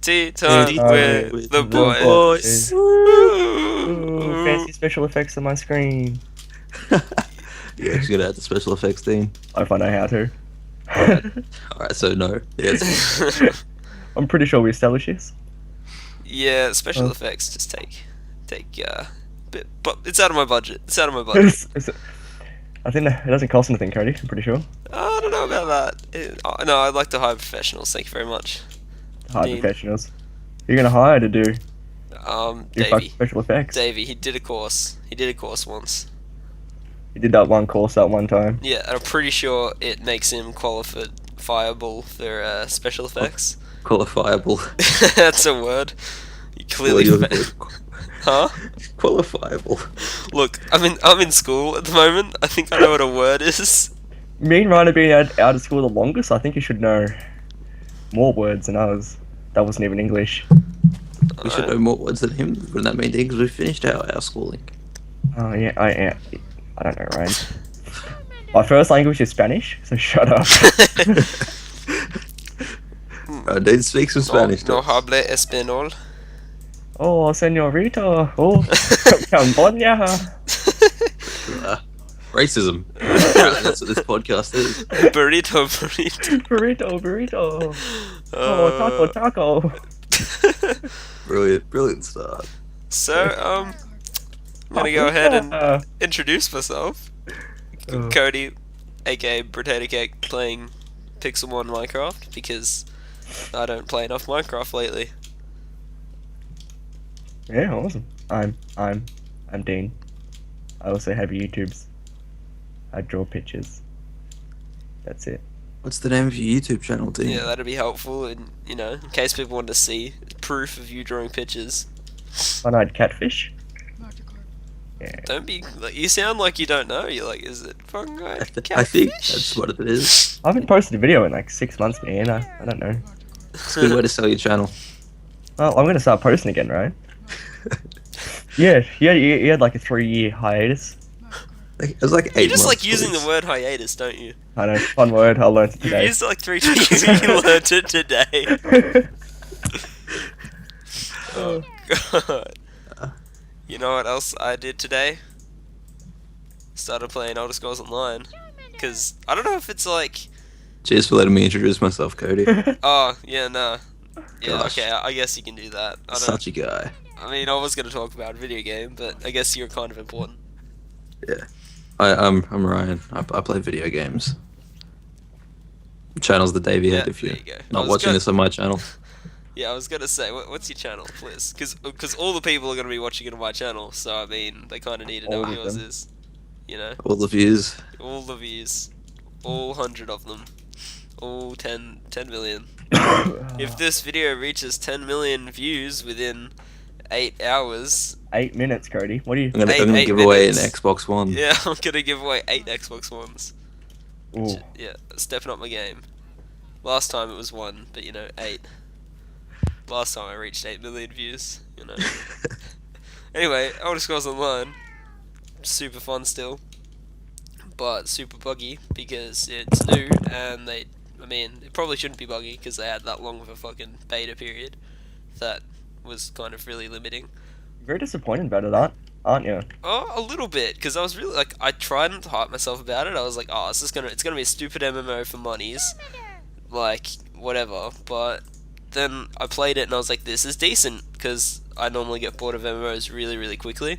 Tea time Tea time with the boys. Ooh, fancy special effects on my screen. You actually gotta add the special effects thing. If I know how to. Alright, so no. Yes. I'm pretty sure we established this. Yeah, special effects just take bit, but it's out of my budget. It's out of my budget. I think it doesn't cost anything, Cody. I'm pretty sure. I don't know about that. No, I'd like to hire professionals. Thank you very much. Hire Dean. professionals. You're gonna hire to do Davey. special effects. Davey, he did a course. He did a course once. He did that one course that one time. Yeah, and I'm pretty sure it makes him qualifiable for special effects. Qualifiable. That's a word. You clearly. Huh? Qualifiable. Look, I'm in school at the moment. I think I know what a word is. Me and Ryan have been out of school the longest. I think you should know more words than us. That wasn't even English. We should know more words than him. Wouldn't that mean things? We finished our schooling. Oh yeah, I don't know, Ryan. My first language is Spanish, so shut up. Dean speaks some Spanish. No habla español. Oh, señorita. Oh, Cambodia. Racism. That's what this podcast is. Burrito. Burrito. Oh, taco. Brilliant start. So, I'm gonna go ahead and introduce myself. Cody, aka Potato Cake, playing Pixel 1 Minecraft, because I don't play enough Minecraft lately. Yeah, awesome. I'm Dean. I also have YouTubes. I draw pictures. That's it. What's the name of your YouTube channel, Dean? Yeah, that'd be helpful, and in case people want to see proof of you drawing pictures. One-eyed catfish. Yeah. Don't be like, you sound like you don't know. You're like, is it bungeyed catfish? I think that's what it is. I haven't posted a video in like 6 months, man. I don't know. It's a good way to sell your channel. Well, I'm gonna start posting again, right? Yeah, you had like a 3-year hiatus. It was like 8 months. You just like using the word hiatus, don't you? I know, fun word. I learned it You today. used it like 3 times. You learned it today. Oh god. You know what else I did today? Started playing Elder Scrolls Online. Because I don't know if it's like... Cheers for letting me introduce myself, Cody. Oh, yeah, no. Yeah, Gosh. okay, I guess you can do that. Such a guy. I mean, I was going to talk about a video game, but I guess you're kind of important. Yeah. I'm Ryan. I play video games. Channel's the daveyhead if there you're you go. not watching this on my channel. Yeah, I was gonna say, what's your channel, please? Because all the people are gonna be watching it on my channel, so I mean, they kind of need to know All what of yours them. is. You know, All the views. all the views, all 100 of them, all 10 million. If this video reaches 10 million views within 8 hours, 8 minutes, Cody. What do you? I'm gonna give away an minutes. Xbox One. yeah, I'm gonna give away 8 Xbox Ones. Ooh. Yeah, stepping up my game. Last time it was 1, but 8. Last time I reached 8 million views, Anyway, Elder Scrolls Online, super fun still, but super buggy because it's new and it probably shouldn't be buggy because they had that long of a fucking beta period that was kind of really limiting. Very disappointed about it, aren't you? Oh, a little bit, because I was really like, I tried not to hype myself about it. I was like, oh, it's gonna be a stupid MMO for monies, like whatever. But then I played it and I was like, this is decent, because I normally get bored of MMOs really, really quickly.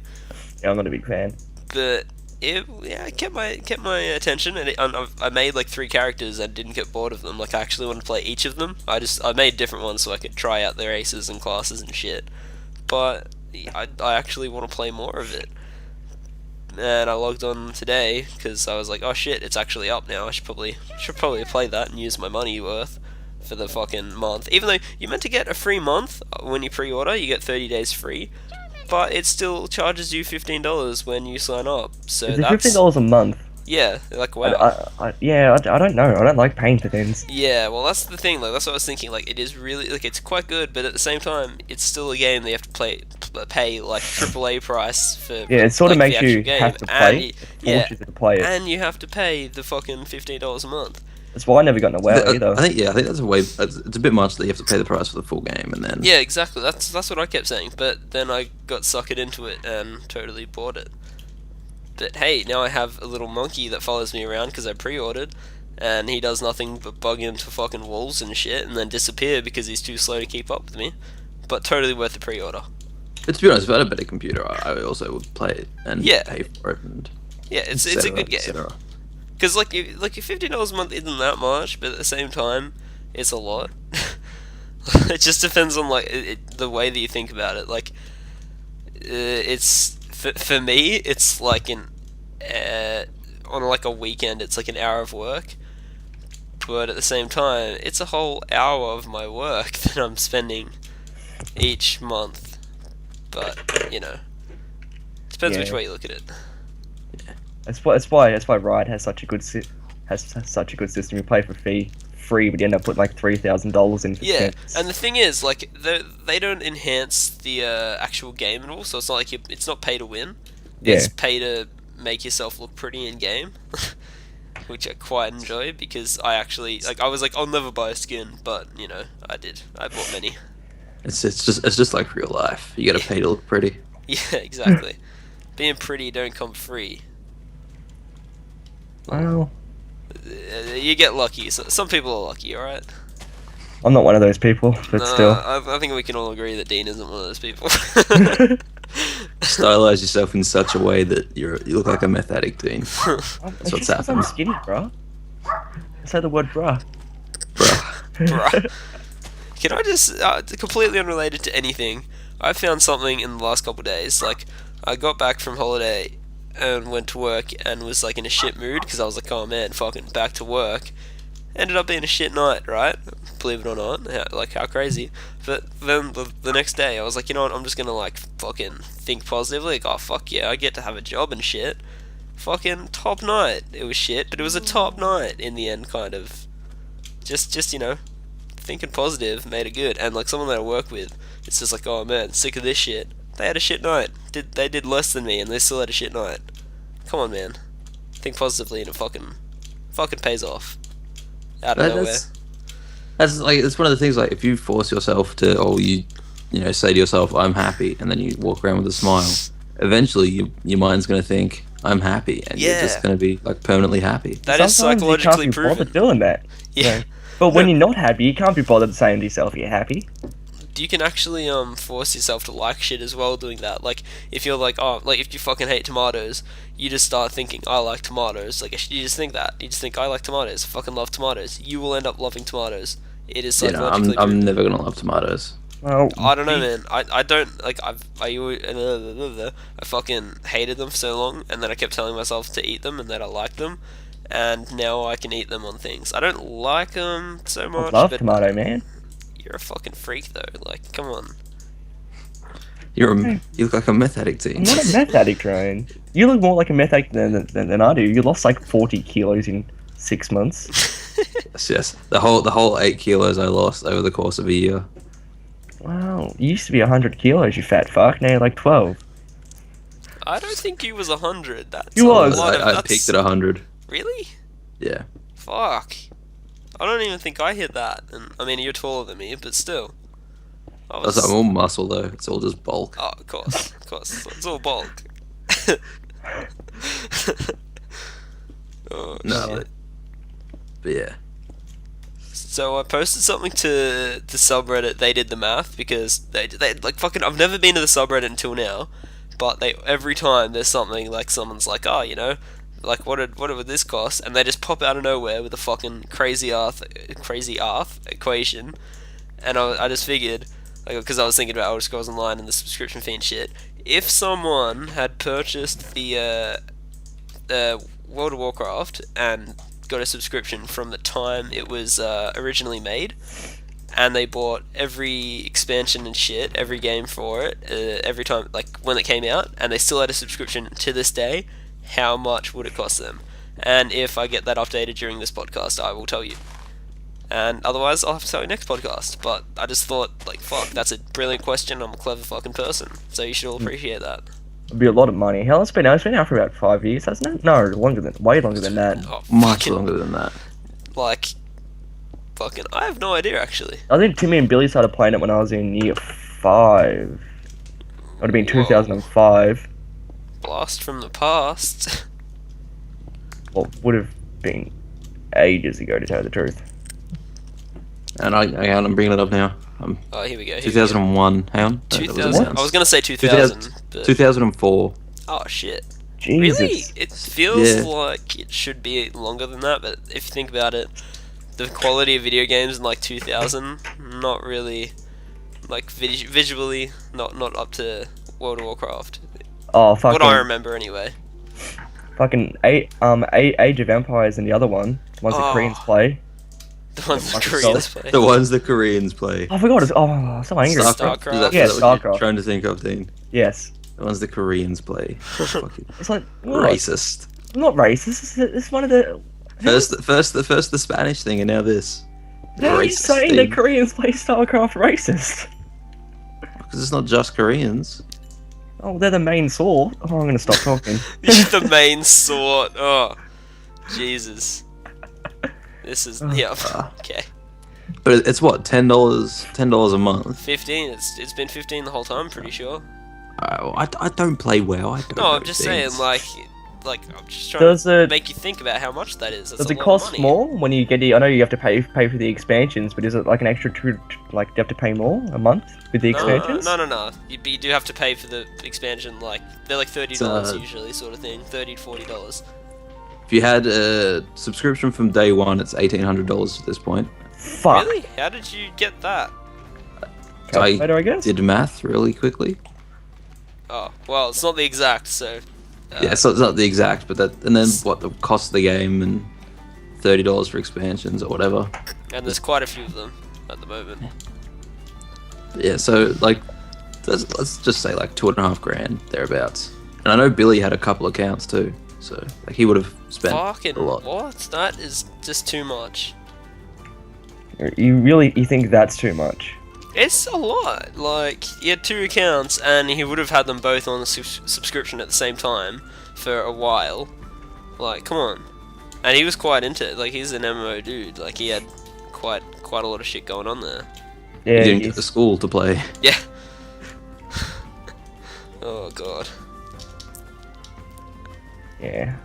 Yeah, I'm not a big fan. But it kept my attention, and I made like 3 characters and didn't get bored of them. Like I actually wanted to play each of them. I made different ones so I could try out their aces and classes and shit. But I actually want to play more of it. And I logged on today because I was like, oh shit, it's actually up now. I should probably play that and use my money worth for the fucking month. Even though you're meant to get a free month when you pre-order, you get 30 days free. But it still charges you $15 when you sign up. So Is it that's $15 a month? yeah, like wow. I don't know. I don't like paying for things. Yeah, well that's the thing. Like that's what I was thinking. Like it is really like it's quite good, but at the same time, it's still a game that you have to pay like AAA price for. Yeah, it sort of like, makes the you actual game. have to play. Yeah, Forces you to play it. and you have to pay the fucking $15 a month. That's why I never got in a WoW either. I think that's a way. It's a bit much that you have to pay the price for the full game, and then Yeah, exactly. That's what I kept saying. But then I got suckered into it and totally bought it. But hey, now I have a little monkey that follows me around because I pre-ordered, and he does nothing but bug into fucking walls and shit, and then disappear because he's too slow to keep up with me. But totally worth the pre-order. But to be honest, if I had a better computer, I also would play it and pay for it. And Yeah, it's a good game. Because like your $50 a month isn't that much, but at the same time, it's a lot. It just depends on the way that you think about it. Like, it's for me, it's like on like a weekend, it's like an hour of work. But at the same time, it's a whole hour of my work that I'm spending each month. But depends which way you look at it. That's why Riot has such a good system. You play for free, but you end up putting like $3,000 in. Yeah, and the thing is, like, they don't enhance the actual game at all, so it's not like it's not pay to win. It's pay to make yourself look pretty in game, which I quite enjoy because I actually I was like, I'll never buy a skin, but I did. I bought many. It's just like real life. You gotta pay to look pretty. Yeah, exactly. Being pretty don't come free. Well, you get lucky. So some people are lucky, alright? I'm not one of those people, but still. I think we can all agree that Dean isn't one of those people. Stylize yourself in such a way that you look like a meth addict, Dean. That's what's happening. I'm skinny, bro. Say the word bruh. Bruh. Can I just, completely unrelated to anything, I found something in the last couple of days. Like, I got back from holiday and went to work and was like in a shit mood because I was like, oh man, fucking back to work. Ended up being a shit night, right? Believe it or not, how crazy. But then the next day I was like, you know what, I'm just gonna like fucking think positively, like, oh fuck yeah, I get to have a job and shit. Fucking top night. It was shit, but it was a top night in the end, kind of. Just thinking positive made it good. And like someone that I work with, it's just like, oh man, sick of this shit. They had a shit night. They did less than me and they still had a shit night. Come on, man. Think positively and it fucking pays off. Out of nowhere. That's like, it's one of the things, like, if you force yourself to, or you say to yourself, I'm happy, and then you walk around with a smile, eventually your mind's going to think, I'm happy, and you're just going to be like permanently happy. That is psychologically proven. You can't be bothered doing that. Yeah. But when you're not happy, you can't be bothered saying to yourself you're happy. You can actually force yourself to like shit as well doing that. Like, if you're like, oh, like if you fucking hate tomatoes, you just start thinking, I like tomatoes. Like, you just think that. You just think, I like tomatoes. I fucking love tomatoes. You will end up loving tomatoes. It is psychologically I'm never gonna love tomatoes. Well, I don't know, man. I don't, like, I fucking hated them for so long, and then I kept telling myself to eat them and that I liked them, and now I can eat them on things. I don't like them so much, I love but tomato, man. You're a fucking freak, though. Like, come on. You look like a meth addict, Dean. I'm not a meth addict, Ryan. You look more like a meth addict than I do. You lost like 40 kilos in 6 months. Yes. The whole 8 kilos I lost over the course of a year. Wow, you used to be 100 kilos, you fat fuck. Now you're like 12. I don't think you was 100. That's You was. I peaked at 100. Really? Yeah. Fuck. I don't even think I hit that. And I mean, you're taller than me, but still. I'm all muscle though. It's all just bulk. Oh, of course. It's all bulk. Oh, no. shit. But yeah. So I posted something to the subreddit. They did the math because they like fucking. I've never been to the subreddit until now, but every time there's something like someone's like, oh, like what would this cost? And they just pop out of nowhere with a fucking crazy earth equation, and I just figured, like, because I was thinking about Elder Scrolls Online and the subscription fee and shit. If someone had purchased the World of Warcraft and got a subscription from the time it was originally made, and they bought every expansion and shit, every game for it, every time, like when it came out, and they still had a subscription to this day, how much would it cost them? And if I get that updated during this podcast, I will tell you. And otherwise, I'll have to tell you next podcast. But I just thought, like, fuck, that's a brilliant question. I'm a clever fucking person, so you should all appreciate that. It'd be a lot of money. Hell, it's been out for about 5 years, hasn't it? No, way longer than that. Oh, Much longer than that. Like, fucking, I have no idea actually. I think Timmy and Billy started playing it when I was in year 5. It would have been 2005. Blast from the past. Well, would have been ages ago, to tell you the truth. And I'm bringing it up now. Oh, here we go. 2001. Hang on. 2000. I was gonna say 2000. But... 2004. Oh shit. Jesus. Really? It feels like it should be longer than that, but if you think about it, the quality of video games in like 2000, not really, like visually, not up to World of Warcraft. Oh, fucking. What I remember anyway. Fucking Age of Empires and the other one, the ones the Koreans play. The ones the Koreans play. The ones the Koreans play. I forgot. I'm so angry. StarCraft. Yeah, Is that what StarCraft. you're trying to think of, Dean? Yes. The ones the Koreans play. Fucking It's like racist. Not racist. It's one of the. First the Spanish thing, and now this. How are you saying the Koreans play StarCraft racist? Because it's not just Koreans. Oh, they're the main sword. Oh, I'm gonna stop talking. The main sword. Oh, Jesus. This is okay. But it's what, $10 a month. 15. It's been 15 the whole time. I'm pretty sure. I don't play WoW. I don't. No, know I'm just saying, things. like I'm just trying to make you think about how much that is. That's Does a it lot of cost money. more when you get the? I know you have to pay for the expansions, but is it like an extra like do you have to pay more a month with the expansions? No. You do have to pay for the expansion. Like they're like $30 usually, sort of thing. $30 to $40. If you had a subscription from day one, it's $1,800 at this point. Fuck. Really? How did you get that? Calculator, I guess. Did math really quickly. Oh, well, it's not the exact, so. Yeah, so it's not the exact, but that, and then what the cost of the game and $30 for expansions or whatever. And there's quite a few of them at the moment. Yeah, so like, let's just say like $2,500 thereabouts. And I know Billy had a couple accounts too, so like he would have spent Fucking a lot. what? That is just too much. You think that's too much? It's a lot. Like, he had 2 accounts, and he would have had them both on the subscription at the same time for a while. Like, come on. And he was quite into it. Like, he's an MMO dude. Like, he had quite a lot of shit going on there. Yeah. He didn't get to school to play. Yeah. Oh god. Yeah.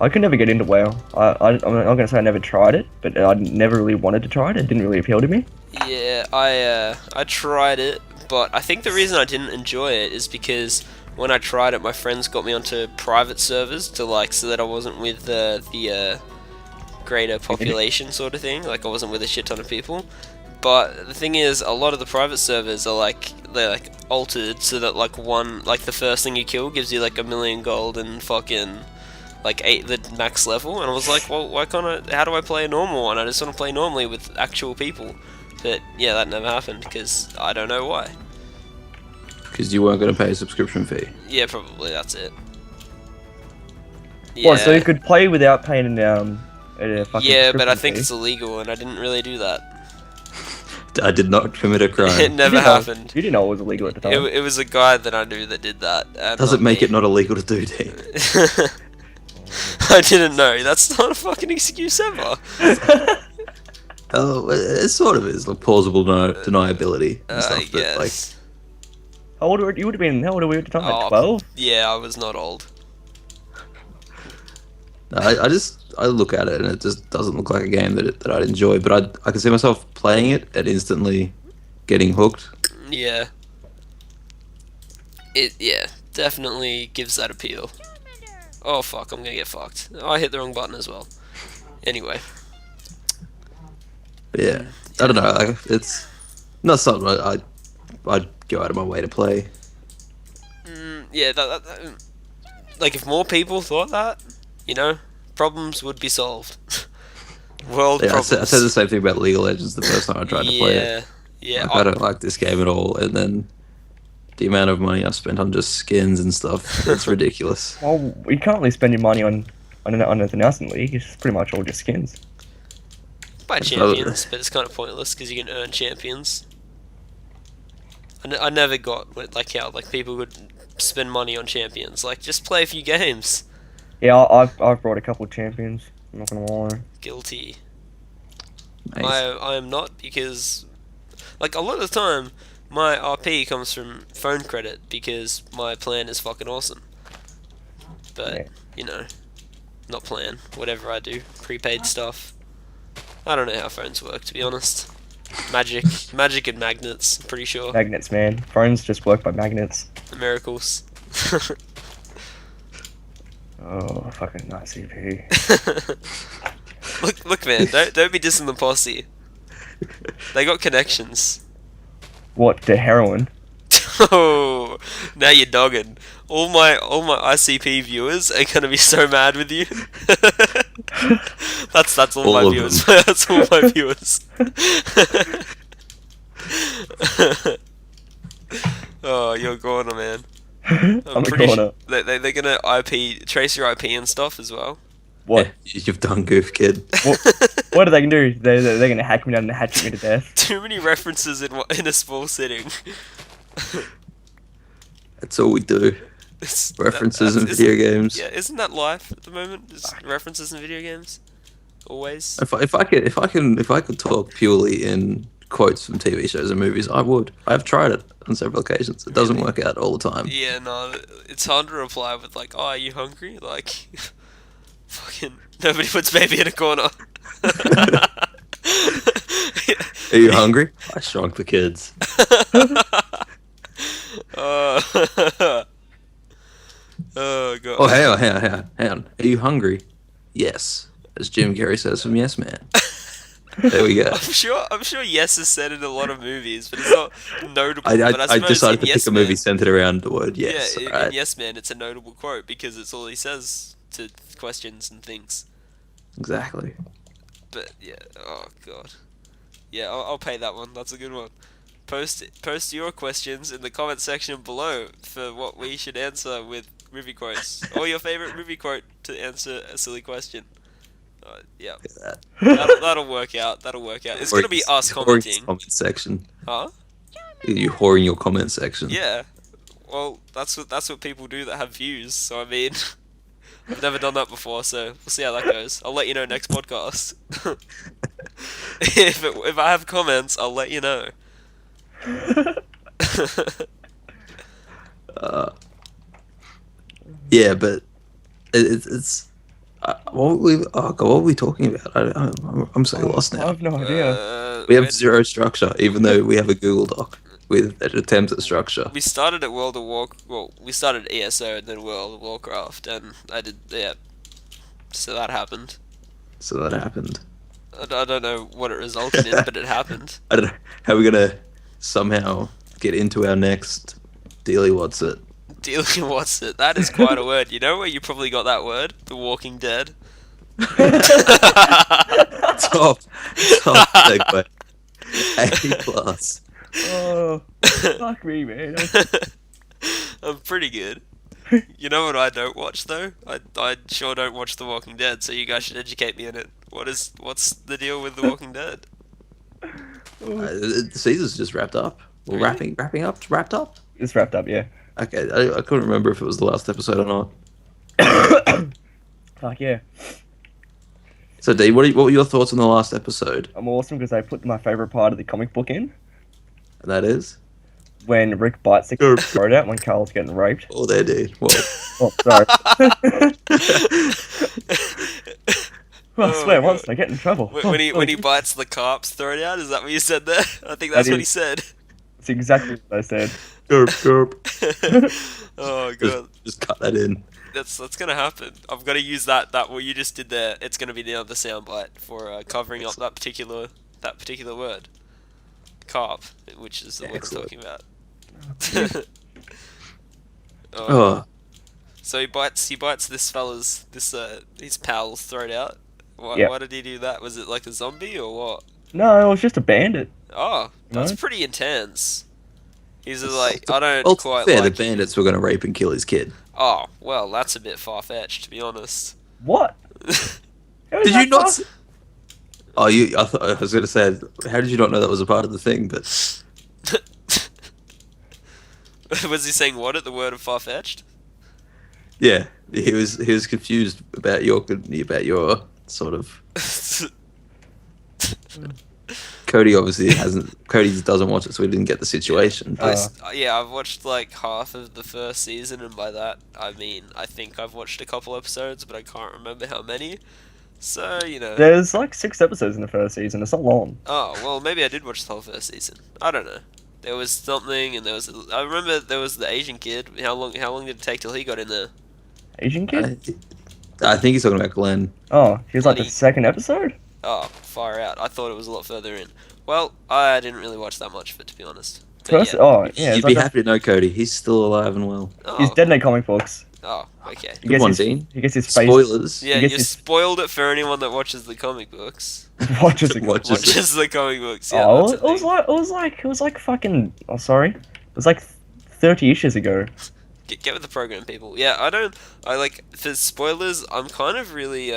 I could never get into WoW. I'm not gonna say I never tried it, but I never really wanted to try it. It didn't really appeal to me. Yeah, I tried it, but I think the reason I didn't enjoy it is because when I tried it, my friends got me onto private servers to like so that I wasn't with the greater population sort of thing. Like I wasn't with a shit ton of people. But the thing is, a lot of the private servers are they're like altered so that like the first thing you kill gives you like 1,000,000 gold and fucking like 8 the max level. And I was like, well, why can't I? How do I play a normal one? I just want to play normally with actual people. But yeah, that never happened because I don't know why. Because you weren't going to pay a subscription fee. Yeah, probably that's it. Yeah. Well, so you could play without paying a fucking Yeah, but I subscription think fee. it's illegal, and I didn't really do that. I did not commit a It crime. never happened. You didn't know it was illegal at the time. It was a guy that I knew that did that. Does it make it not illegal to do, Dean? I didn't know. That's not a fucking excuse ever. Oh, it sort of is like plausible deniability and stuff. But, like, Yes. How old were you? Would have been? How old were you at the time? Like Oh, 12? Yeah, I was not old. I look at it and it just doesn't look like a game that I'd enjoy. But I can see myself playing it and instantly getting hooked. Yeah. It definitely gives that appeal. Oh fuck, I'm gonna get fucked. Oh, I hit the wrong button as well. Anyway. But yeah, I don't know. Like, it's not something I'd go out of my way to play. Yeah, that, like if more people thought that, you know, problems would be solved. World Yeah, I problems. said the same thing about League of Legends the first time I tried to play it. Yeah, Like, I don't like this game at all, and then the amount of money I spent on just skins and stuff, it's ridiculous. Well, you can't really spend your money on anything else in League. It's pretty much all just skins. Buy champions, but it's kind of pointless because you can earn champions. I never got like how like people would spend money on champions. Like just play a few games. Yeah, I've brought a couple of champions. I'm not gonna lie. guilty. Nice. I am not, because like a lot of the time my RP comes from phone credit because my plan is fucking awesome. But Yeah. you know, not plan. Whatever I do, prepaid stuff. I don't know how phones work, to be honest. Magic and magnets. I'm pretty sure. Magnets, man. Phones just work by magnets. Miracles. Oh, fucking ICP. Look, man. Don't be dissing the posse. They got connections. What, the heroin? Oh, now you're dogging. All my ICP viewers are gonna be so mad with you. that's all All my of viewers. them. That's all my viewers. Oh, you're a corner, man. I'm a pretty corner. They're gonna trace your IP and stuff as well. What? Yeah, you've done goof, kid. What are they gonna do? They're gonna hack me down and hatchet me to death. Too many references in a small sitting. That's all we do. References in video games. Yeah, isn't that life at the moment? Just references in video games, always. If I could talk purely in quotes from TV shows and movies, I would. I've tried it on several occasions. It doesn't work out all the time. Yeah, no, it's hard to reply with like, "Oh, are you hungry?" Like, fucking nobody puts baby in a corner. Are you hungry? I shrunk the kids. Oh god. Oh, hang on. Are you hungry? Yes, as Jim Carrey says from Yes Man. There we go. I'm sure yes is said in a lot of movies, but it's not notable. But I suppose decided in to Yes pick a Man, movie centered around the word yes. Yeah, Alright. in Yes Man, it's a notable quote because it's all he says to questions and things. Exactly. But yeah, oh god, yeah, I'll pay that one. That's a good one. Post your questions in the comment section below for what we should answer with movie quotes, or your favorite movie quote to answer a silly question. Yeah, that'll work out. That'll work out. It's gonna be us commenting. Comment section. Huh? You whoring your comment section. Yeah. Well, that's what people do that have views. So I mean, I've never done that before, so we'll see how that goes. I'll let you know next podcast. If I have comments, I'll let you know. Yeah, but it's what were we talking about? I'm so lost I now. have no idea. We have zero structure, even though we have a Google Doc with attempts at structure. We started at World of Warcraft. Well, we started at ESO and then World of Warcraft, and I did So that happened. I don't know what it resulted in, but it happened. I don't know how we're gonna somehow get into our next Dealy What's It. Dealing what's it? That is quite a word. You know where you probably got that word? The Walking Dead. Top segue. A+. Oh, fuck me, man. I'm pretty good. You know what I don't watch though? I sure don't watch The Walking Dead, so you guys should educate me in it. What's the deal with The Walking Dead? The season's just wrapped up. Well, Really? wrapping up. It's wrapped up. It's wrapped up, yeah. Okay, I couldn't remember if it was the last episode or not. Fuck yeah. So, D, what were your thoughts on the last episode? I'm awesome because I put my favorite part of the comic book in. And that is? When Rick bites the kid's throat out when Carl's getting raped. Oh, there, D. Well, Oh, sorry. Well, I Oh swear, my once God. I get in trouble. When he bites the carp's throat out, is that what you said there? I think that's That what he is- said. It's exactly what I said. Oh god, just cut that in. that's gonna happen. I've got to use that what you just did there. It's gonna be the other soundbite for covering up that particular word, carp, which is the word I'm Excellent. talking about. Oh, So he bites this fella's his pal's throat out. Why, Yeah. why did he do that? Was it like a zombie or what? No, it was just a bandit. Oh, that's No? pretty intense. He's just like, I don't well, to be quite fair, like. the bandits were going to rape and kill his kid. Oh, well, that's a bit far fetched, to be honest. What? How is Did that you not? far? s- Oh, I was going to say, how did you not know that was a part of the thing? But Was he saying what at the word of far fetched? yeah, he was confused about your sort of. Cody obviously hasn't. Cody just doesn't watch it, so he didn't get the situation. But Yeah, I've watched like half of the first season, and by that I mean I think I've watched a couple episodes, but I can't remember how many. So There's like 6 episodes in the first season. It's not long. Oh well, maybe I did watch the whole first season. I don't know. There was something, and I remember there was the Asian kid. How long did it take till he got in there? Asian kid? I think he's talking about Glenn. Oh, he was like the Bloody- second episode? Oh, far out. I thought it was a lot further in. Well, I didn't really watch that much of it, to be honest. But First, yeah. oh, yeah. You'd It's be like happy to know Cody. He's still alive and well. he's Oh, dead in the comic books. oh, okay. He Good gets one, his, Dean. he gets his face. Spoilers. Yeah, He you gets his- spoiled it for anyone that watches the comic books. Watches it. Watches Watches the comic books. Yeah, Oh, that's it was like fucking. Oh, sorry. It was like 30 issues ago. Get with the program, people. Yeah, I like for spoilers. I'm kind of really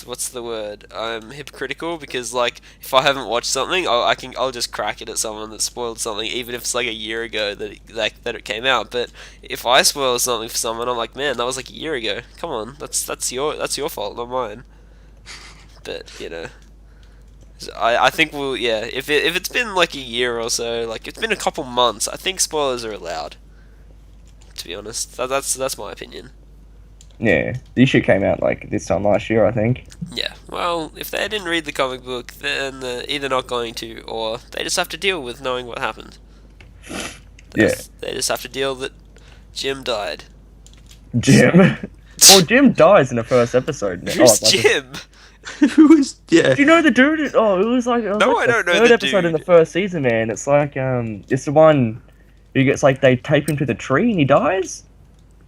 what's the word? I'm hypocritical because like if I haven't watched something, I'll just crack it at someone that spoiled something, even if it's like a year ago that it came out. But if I spoil something for someone, I'm like, man, that was like a year ago. Come on, that's your fault, not mine. But I think if it's been like a year or so, like it's been a couple months, I think spoilers are allowed. To be honest, that's my opinion. Yeah, the issue came out like this time last year, I think. Yeah, well, if they didn't read the comic book, then they're either not going to, or they just have to deal with knowing what happened. Yeah. They just have to deal that Jim died. Jim. Well, Jim dies in the first episode. Who's like, Jim? Who is? Yeah. Do you know the dude? Oh, it was like No, like I don't know third the episode in the dude. first season, man. It's like it's the one who gets like they tape him to the tree and he dies.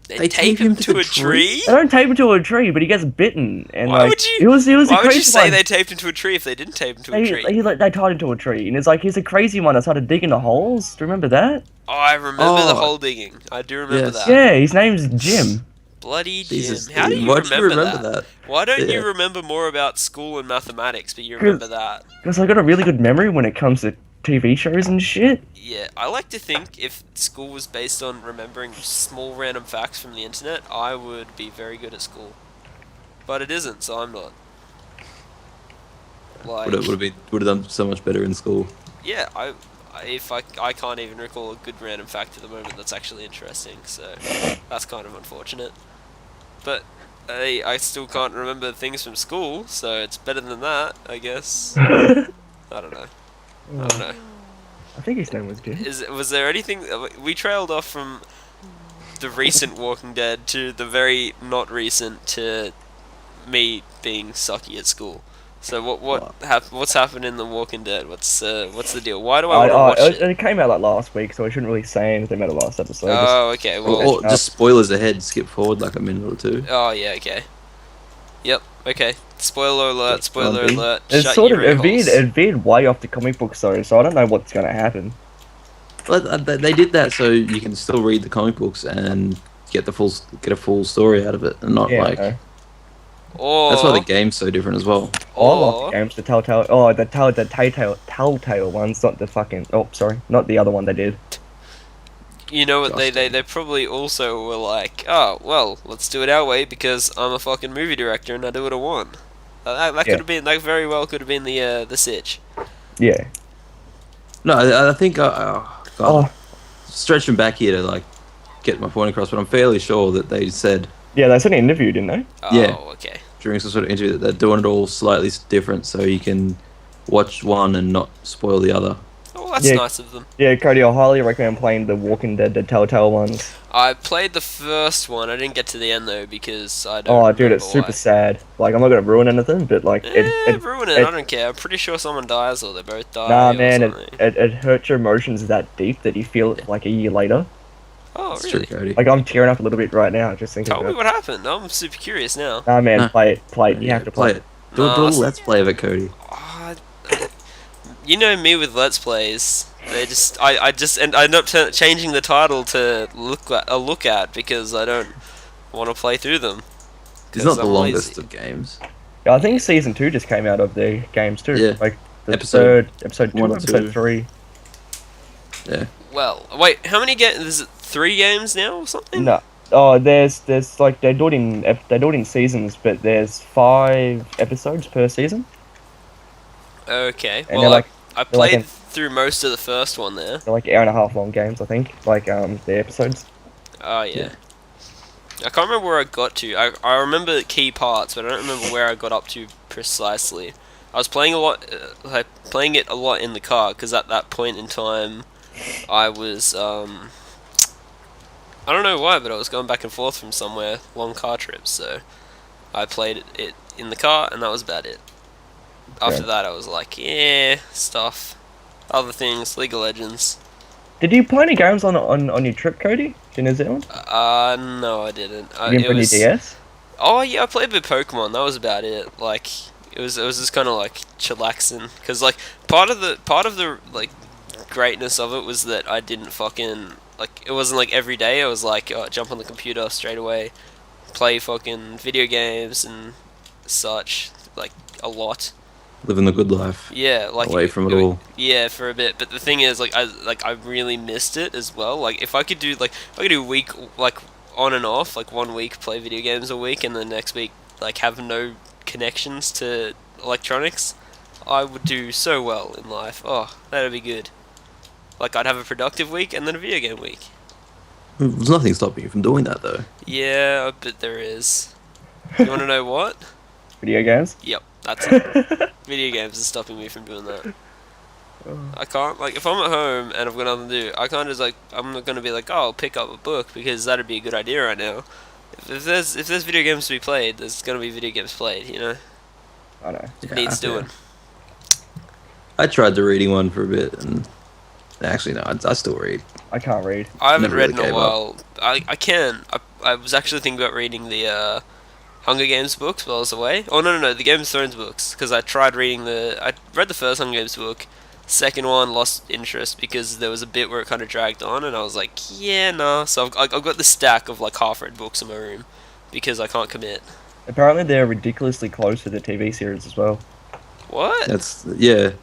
They tape him to the a tree? They don't tape him to a tree, but he gets bitten and Why like would you? It was a Why would you crazy say one. they taped him to a tree if they didn't tape him to a tree? They tied him to a tree, and it's like he's a crazy one that started digging the holes. Do you remember that? Oh, I remember the hole digging. I do remember Yes. that. Yeah, his name's Jim. Bloody Jim. Jesus, How do you why'd remember, that? Why don't Yeah. you remember more about school and mathematics, but you remember that? Because I got a really good memory when it comes to TV shows and shit. Yeah, I like to think if school was based on remembering small random facts from the internet, I would be very good at school. But it isn't, so I'm not. Like, Would have done so much better in school. yeah, I can't even recall a good random fact at the moment that's actually interesting, so that's kind of unfortunate. But I still can't remember things from school, so it's better than that, I guess. I don't know. I don't know. I think his name was Jim. Was there anything we trailed off from the recent Walking Dead to the very not recent to me being sucky at school? So what's happened in the Walking Dead? What's the deal? Why do I want to watch it? It came out like last week, so I shouldn't really say anything about the last episode. Oh, okay. Well, Or just spoilers ahead. Skip forward like a minute or two. oh yeah, okay. Yep. Okay. Spoiler alert. Spoiler One thing. alert. It's Shut sort your of ear it holes. veered way off the comic book story, so I don't know what's gonna happen. But they did that so you can still read the comic books and get a full story out of it, and not Yeah, like. I know. Or That's why the game's so different as well. I love or the games, the Telltale. Oh, the Telltale ones, not the fucking. Oh, sorry, not the other one they did. you know what? They Disgusting. probably also were like, oh well, let's do it our way because I'm a fucking movie director and I do what I want. That could Yeah. have been that very well could have been the sitch. Yeah. No, I think God, Oh, stretching back here to like get my point across, but I'm fairly sure that they said yeah. They said an interview, didn't they? Oh, Yeah. okay. during some sort of interview that they're doing it all slightly different, so you can watch one and not spoil the other. Oh, that's Yeah. nice of them. Yeah, Cody, I highly recommend playing the Walking Dead, the Telltale ones. I played the first one. I didn't get to the end though because I don't. Oh, dude, remember it's super why. sad. Like, I'm not gonna ruin anything, but like, Ruin it. I don't care. I'm pretty sure someone dies or they both die. nah, or man, something. it hurts your emotions that deep that you feel it like a year later. Oh, It's really? true, Cody. Like, I'm tearing up a little bit right now just thinking Tell about me it. what happened. I'm super curious now. Nah, man, Nah. play it. You have to play it. Do a No, little it's- let's play of it, Cody. Oh, you know me with Let's Plays. They just, I end up changing the title to look at because I don't want to play through them. It's 'Cause not the I'm longest lazy. of games. Yeah, I think season 2 just came out of the games too. Yeah. Like, the Episode episode 2, 1 or episode 2. 3. Yeah. Well, wait, how many games? Is it 3 games now or something? No, Oh, there's like they do it in seasons, but there's 5 episodes per season, Okay. and Well, I they're like played through most of the first one there. they're like hour-and-a-half long games, I think. Like the episodes. Oh yeah. Yeah. I can't remember where I got to. I remember key parts, but I don't remember where I got up to precisely. I was playing a lot, playing it a lot in the car because at that point in time, I was I don't know why, but I was going back and forth from somewhere, long car trips. So I played it in the car, and that was about it. After Okay. that, I was like, yeah, stuff, other things, League of Legends. Did you play any games on your trip, Cody, to New Zealand? No, I didn't. You didn't It bring your was. DS? Oh yeah, I played a bit of Pokemon. That was about it. Like it was just kind of like chillaxing because like part of the like greatness of it was that I didn't fucking like it wasn't like every day. I was like jump on the computer straight away, play fucking video games and such like a lot. Living the good life. Yeah, like Away from it all. Yeah, for a bit. But the thing is, I really missed it as well. Like if I could do week like on and off, like 1 week play video games a week, and the next week like have no connections to electronics, I would do so well in life. Oh, that'd be good. Like I'd have a productive week and then a video game week. There's nothing stopping you from doing that though. Yeah, I bet there is. You want to know what? Video games? Yep, that's it. Video games is stopping me from doing that. I can't, like, if I'm at home and I've got nothing to do, I can't just, like, I'm not going to be like, oh, I'll pick up a book, because that'd be a good idea right now. If there's video games to be played, there's going to be video games played, you know? I know. It needs doing. I tried the reading one for a bit, and actually no, I still read. I can't read. I haven't Never read really in a gave while. I can. I was actually thinking about reading the, Hunger Games books while I was away. Oh, no, the Game of Thrones books, because I tried reading I read the first Hunger Games book. Second one lost interest because there was a bit where it kind of dragged on, and I was like, yeah, nah. So I've got this stack of like half-read books in my room because I can't commit. Apparently, they're ridiculously close to the TV series as well. What? That's yeah.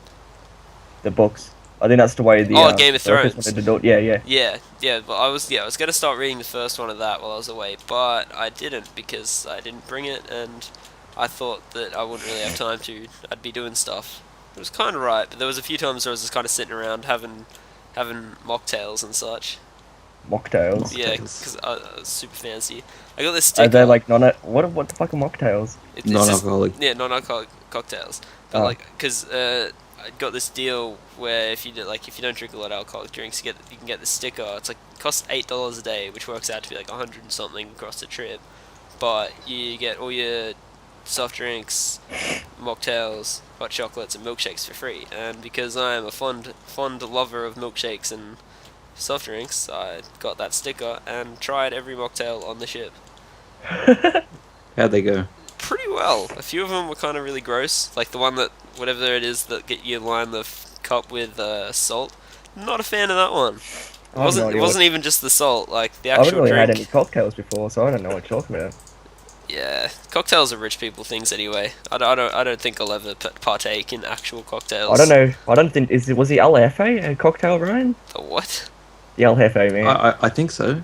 The books. I think that's the way the Game of the authors Thrones. wanted to do it. Yeah. Yeah. But I was gonna start reading the first one of that while I was away, but I didn't because I didn't bring it, and I thought that I wouldn't really have time to. I'd be doing stuff. It was kind of right, but there was a few times where I was just kind of sitting around having mocktails and such. Mocktails. Yeah, because I was super fancy. I got this Are sticker. they like what the fuck are mocktails? It's just- Non-alcoholic. Yeah, non-alcoholic cocktails. But Oh. like, because I got this deal where if you don't drink a lot of alcoholic drinks, you can get the sticker. It's like it costs $8 a day, which works out to be like 100 and something across the trip. But you get all your soft drinks, mocktails, hot chocolates, and milkshakes for free. And because I am a fond lover of milkshakes and soft drinks, I got that sticker and tried every mocktail on the ship. How'd they go? Pretty well. A few of them were kind of really gross, like the one that whatever it is that you line the cup with salt. Not a fan of that one. It I have no wasn't. It idea wasn't even just the salt, like the I haven't actual really drink. had any cocktails before, so I don't know what you're talking about. Yeah, cocktails are rich people things anyway. I don't think I'll ever partake in actual cocktails. I don't know. I don't think was the El Jefe a cocktail, Ryan? The what? The El Jefe, man. I think so.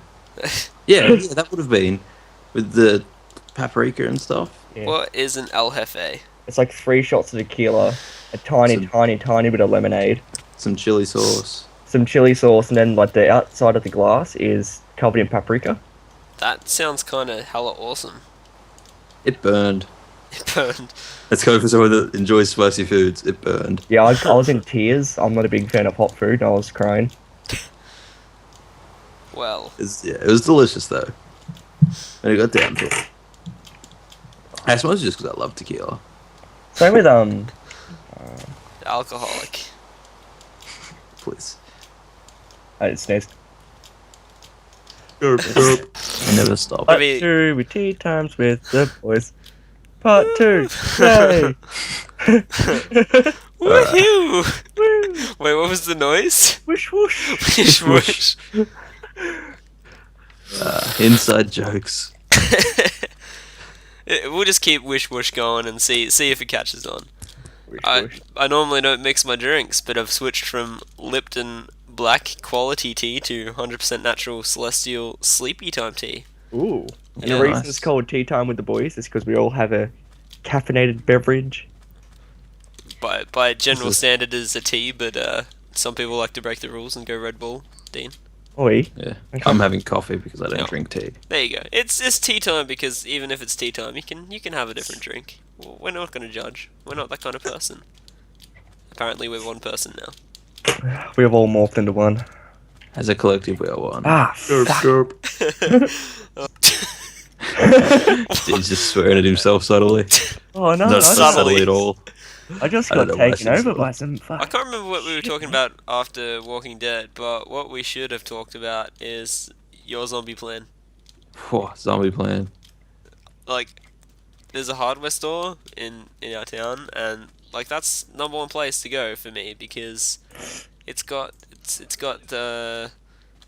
Yeah, that would have been with the paprika and stuff. Yeah. What is an El Jefe? It's like 3 shots of tequila, a tiny bit of lemonade, Some chili sauce. some chili sauce, and then like the outside of the glass is covered in paprika. That sounds kind of hella awesome. It burned. It burned. Let's go for someone that enjoys spicy foods. It burned. Yeah, I was in tears. I'm not a big fan of hot food, and I was crying. Well, It was delicious though. And it got down to it. I suppose just because I love tequila. Same with alcoholic. Please. I sneezed. I never stop. Part mean- 2 with tea times with the boys. Part 2. Yay! Woohoo! Woo! Wait, what was the noise? Wish whoosh. Wish wish. Inside jokes. We'll just keep wish wish going and see if it catches on. Wish I whoosh. normally don't mix my drinks, but I've switched from Lipton black quality tea to 100% natural celestial sleepy time tea. Ooh. And Yeah, the reason nice. it's called Tea Time with the Boys is because we all have a caffeinated beverage. By general This is- standard is a tea, but some people like to break the rules and go Red Bull. Dean, Oi. Yeah, Okay. I'm having coffee because I don't Yeah. drink tea. there you go. It's tea time because even if it's tea time, you can have a different drink. We're not going to judge. We're not that kind of person. Apparently, we're one person now. We have all morphed into one. As a collective, we are one. Ah, fuck. He's just swearing at himself subtly. Oh no, Not I, subtly. subtly at all. I just I got don't know why I taken said over so. by some I fuck. can't remember what we were talking about after Walking Dead, but what we should have talked about is your zombie plan. Whew, zombie plan. Like, there's a hardware store in our town, and like that's #1 place to go for me because it's got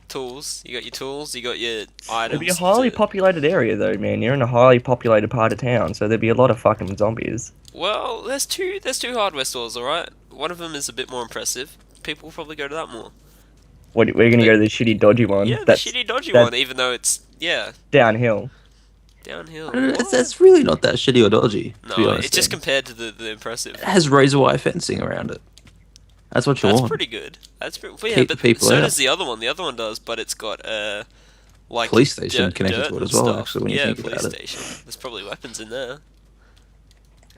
tools. You got your tools. You got your items. It'd be a highly populated area though, man. You're in a highly populated part of town, so there'd be a lot of fucking zombies. Well, there's two hardware stores. All right, one of them is a bit more impressive. People will probably go to that more. What? We're gonna go to the shitty, dodgy one. Yeah, the That's shitty dodgy that- one. Even though it's downhill. downhill. That's really not that shitty or dodgy. To be No, honest, it's just Dean. compared to the impressive. It has razor wire fencing around it. That's what you That's want. pretty good. That's pretty. Well, yeah, Keep but the people so out. does the other one. The other one does, but it's got like Police station dirt connected to it and as well, stuff. actually, when you yeah, think police about it. station. There's probably weapons in there.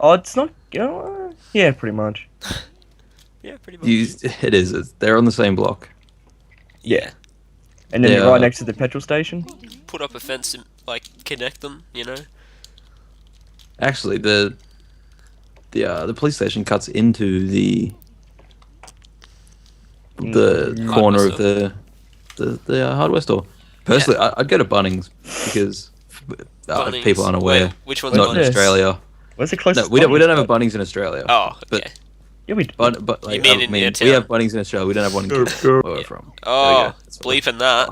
Oh, it's not. Yeah, pretty much. Yeah, pretty much. It is. They're on the same block. Yeah. And then Yeah. you're right next to the petrol station. Put up a fence and like connect them. You know. Actually, the police station cuts into the corner of the hardware store. Personally, I'd go to Bunnings because Bunnings. people aren't aware. Wait, which one's Not in Bunnings? Australia. Where's the No, closest? we don't have a Bunnings? Bunnings in Australia. Oh, But- okay. Yeah, we. But like, mean I in mean, your we town? have Bunnings in Australia. We don't have one in where we're from. Oh, There we go. bleeping that.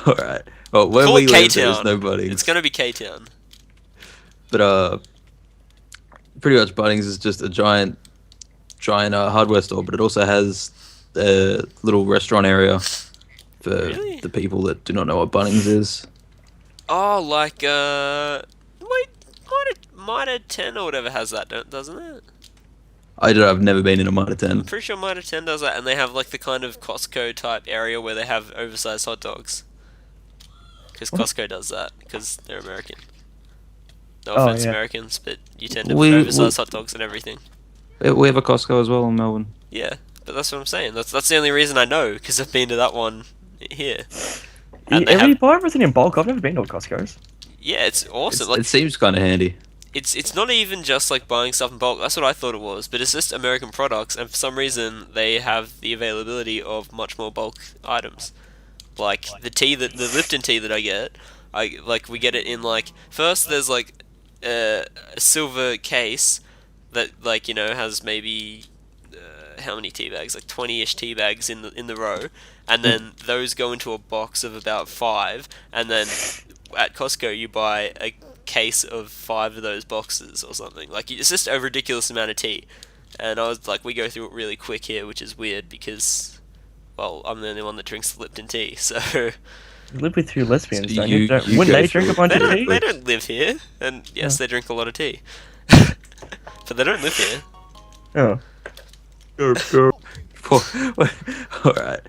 All right. Well, where Call we it live, there's K-Town. no Bunnings. It's gonna be K-Town. But pretty much Bunnings is just a giant hardware store, but it also has a little restaurant area for Really? the people that do not know what Bunnings is. Oh, like wait, Mitre 10 or whatever has that, doesn't it? I've never been in a Mitre 10. I'm pretty sure Mitre 10 does that, and they have like the kind of Costco type area where they have oversized hot dogs. Because Costco does that, because they're American. No Oh, offense, yeah. Americans, but you tend to We- put oversized we- hot dogs and everything. We have a Costco as well in Melbourne. Yeah, but that's what I'm saying. That's the only reason I know, because I've been to that one here. Yeah, And they we have, buy everything in bulk. I've never been to a Costco's. yeah, it's awesome. Like It seems kind of handy. it's not even just like buying stuff in bulk. That's what I thought it was, but it's just American products, and for some reason they have the availability of much more bulk items. Like the Lipton tea that I get, we get it in like first there's like a silver case that like has maybe how many tea bags, like 20-ish tea bags in the row, and then those go into a box of about 5, and then at Costco you buy a case of 5 of those boxes or something. Like it's just a ridiculous amount of tea, and I was like, we go through it really quick here, which is weird because, well, I'm the only one that drinks the Lipton tea, so You live with 2 lesbians, So don't you- you? Don't- you Wouldn't go they drink a through- bunch they of tea? don't live here, and yes, they drink a lot of tea, but they don't live here. Oh, All right.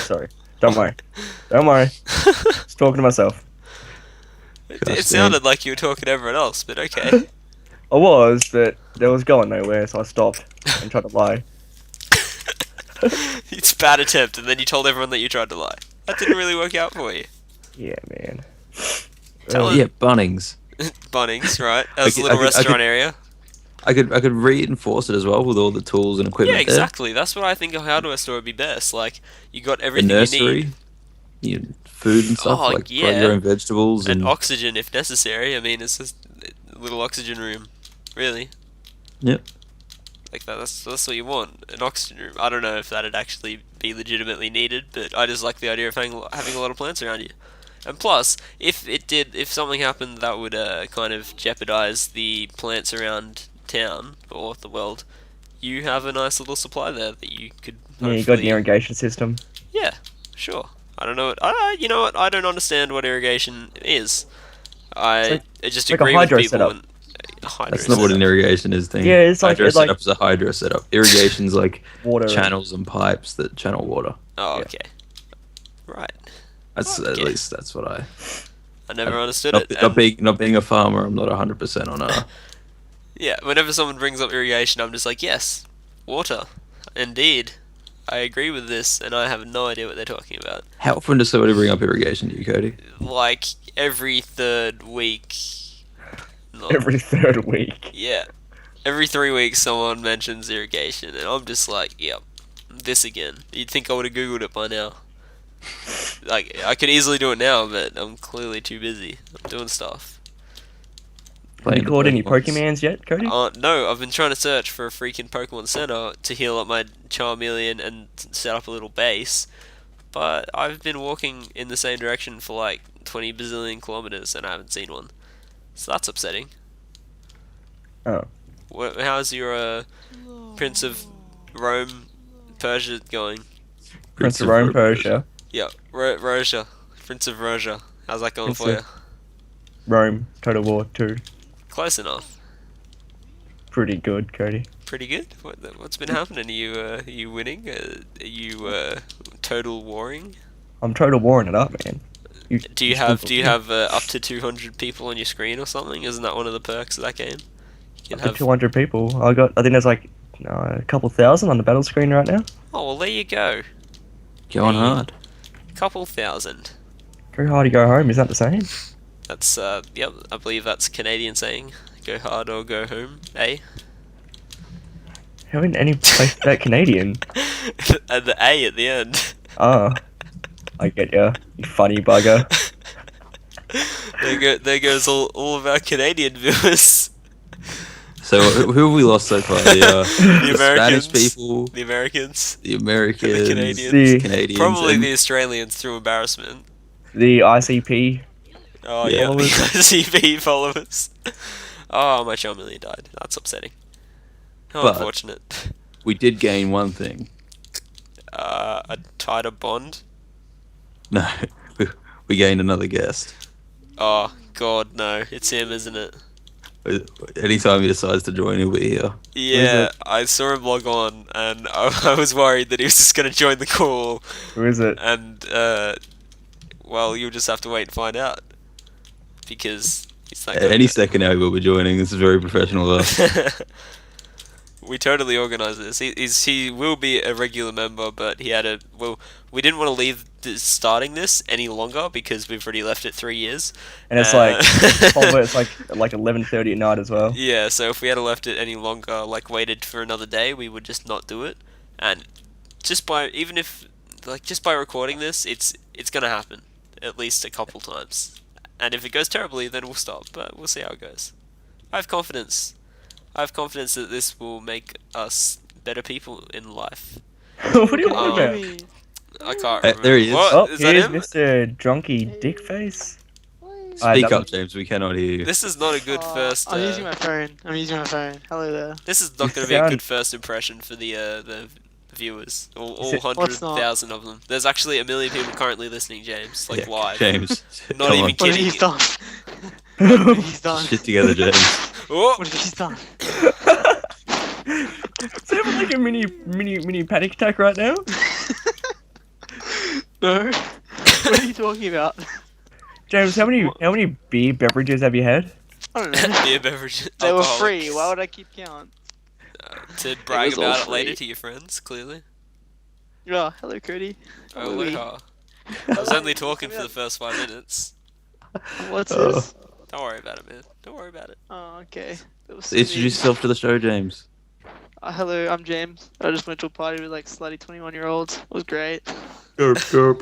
sorry. Don't worry. Don't worry. Just talking to myself. It Gosh, sounded like you were talking to everyone else, but okay. I was, but it was going nowhere, so I stopped and tried to lie. It's a bad attempt, and then you told everyone that you tried to lie. That didn't really work out for you. Yeah, man. Tell Oh, him. Yeah, Bunnings. Bunnings, right? That was a I little could- I could- restaurant area. I could reinforce it as well with all the tools and equipment. Yeah, exactly. That's what I think a hardware store would be best. Like, you got There. The everything nursery, you need, your food and stuff, Oh, like grow yeah. your own vegetables and and oxygen if necessary. I mean, it's just a little oxygen room, really. Yep. Like that's what you want, an oxygen room. I don't know if that'd actually be legitimately needed, but I just like the idea of having a lot of plants around you. And plus, if something happened that would kind of jeopardize the plants around town or the world, you have a nice little supply there that you could. Yeah, you got an hopefully- irrigation system. Yeah, sure. I don't know what. You know what? I don't understand what irrigation is. I just like a agree with hydro people. setup. When, hydro That's not what an setup. irrigation is, Dean. Yeah, it's like- hydro it's like- setup is a hydro setup. Irrigation's like Water. channels and pipes that channel water. Oh, Yeah. okay. Right. That's at Okay. least that's what I. I never understood Not, it. not being a farmer, I'm not 100% on Yeah, whenever someone brings up irrigation, I'm just like, yes, water. Indeed. I agree with this, and I have no idea what they're talking about. How often does somebody bring up irrigation to you, Cody? Like, every third week. Not- Every third week. Yeah. Every 3 weeks, someone mentions irrigation, and I'm just like, yep, this again. You'd think I would have Googled it by now. Like, I could easily do it now, but I'm clearly too busy. I'm doing stuff. Have you Playing caught any Pokemons. Pokemans yet, Cody? No, I've been trying to search for a freaking Pokemon Center to heal up my Charmeleon and set up a little base, but I've been walking in the same direction for like 20 bazillion kilometers and I haven't seen one. So that's upsetting. Oh. How's your Prince of Rome, Persia going? Prince of Rome, Persia. Yeah, Roja. Prince of Roja. How's that going Prince for you? of- Rome, Total War 2. Close enough. Pretty good, Cody. Pretty good. What's been happening? Are you winning? Are you total warring? I'm Total Warring it up, man. Do you have up to 200 people on your screen or something? Isn't that one of the perks of that game? You Up to 200 people. I think there's like a couple thousand on the battle screen right now. Oh well, there you go. Going hard. Couple thousand. Go hard to go home. Is that the same? That's yep. I believe that's Canadian saying. Go hard or go home. Eh? Haven't any place that Canadian? And the A at the end. Ah, I get ya. You funny bugger. There goes all of our Canadian viewers. So who have we lost so far? The Americans, Spanish people, the Americans, the Americans, the Canadians, The- Canadians, probably and the Australians through embarrassment. The ICP. Oh Yeah. yeah, Followers. CP followers. Oh, my Charmeleon died. That's upsetting. How But- unfortunate. we did gain one thing. A tighter bond. No, we gained another guest. Oh God, no! It's him, isn't it? Anytime he decides to join, he'll be here. Yeah, it? I saw him log on, and I was worried that he was just gonna join the call, Who is it? and well, you'll just have to wait and find out, because he's that Any second now he will be joining. This is very professional of us. We totally organised this. He will be a regular member, but we didn't want to leave starting this any longer because we've already left it 3 years. And it's it's like 11:30 at night as well. Yeah, so if we had left it any longer, like waited for another day, we would just not do it. And just by recording this, it's gonna happen at least a couple times. And if it goes terribly, then we'll stop. But we'll see how it goes. I have confidence. I have confidence that this will make us better people in life. What do you want about? I can't Hey, remember. there he is. What? Oh, Is that here's him? Mr. Drunky Dickface. Speak that up, was- James. We cannot hear you. This is not a good first. I'm using my phone. Hello there. This is not going to be a Sound- good first impression for the viewers. All Is it- 100,000 of them. There's actually 1 million people currently listening, James. Like Yeah, live. James. Not come even on. What have kidding. you done? What have you done? Shit together, James. Oh! What have you done? Is he having like a mini panic attack right now? No. What are you talking about? James, how many beer beverages have you had? I don't know. Beer beverage. They were alcoholics. free. Why would I keep count? To brag was all about it later free. to your friends, clearly. Yeah. Hello, Cody. Oh, Louis. aloha. I was only talking for the first 5 minutes. What's Oh. this? Don't worry about it, man. Don't worry about it. Oh, okay. That was Introduce yourself to the show, James. Hello, I'm James. I just went to a party with like slutty 21-year-olds. It was great. Derp, derp.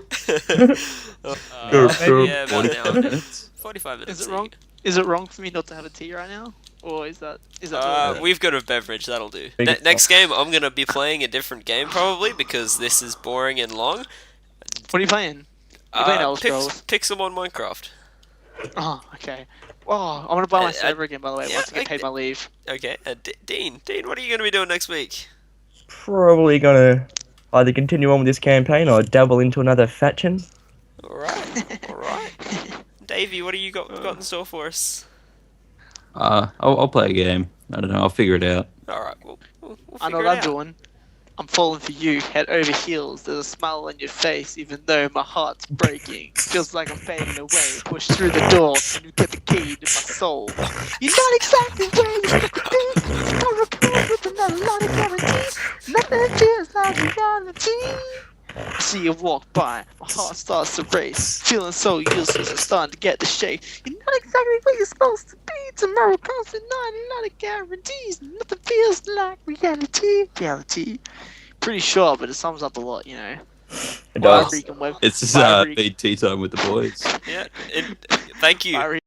Yeah, about an hour. minutes. 45 minutes. Is it there you wrong? Is it wrong for me not to have a tea right now? Or is that go. We've got a beverage, that'll do. Big Next game, I'm gonna be playing a different game probably because this is boring and long. What are you playing? You're playing Elder Scrolls. pick some on Minecraft. Oh, okay. Oh, I'm gonna buy my Uh, server again, by the way, yeah, once I get paid okay. my leave. Okay, Dean, what are you gonna be doing next week? Probably gonna either continue on with this campaign or dabble into another faction. Alright. Davey, what do you got in store for us? I'll play a game. I don't know. I'll figure it out. Alright, we'll I know figure what it I'm out. doing. I'm falling for you, head over heels. There's a smile on your face, even though my heart's breaking. Feels like I'm fading away. Push through the door, and you get the key to my soul. You're not exactly where you used to be. Tomorrow comes with another lot of guarantee. Nothing feels like reality. I see you walk by, my heart starts to race. Feeling so useless, I'm starting to get the shape. You're not exactly where you're supposed to be. Tomorrow comes with not a lot of guarantees. Nothing feels like reality. Pretty sure, but it sums up a lot, you know. It Wow. does. It's just Bye, big tea time with the boys. Yeah, thank you. Bye,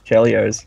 Cheerios.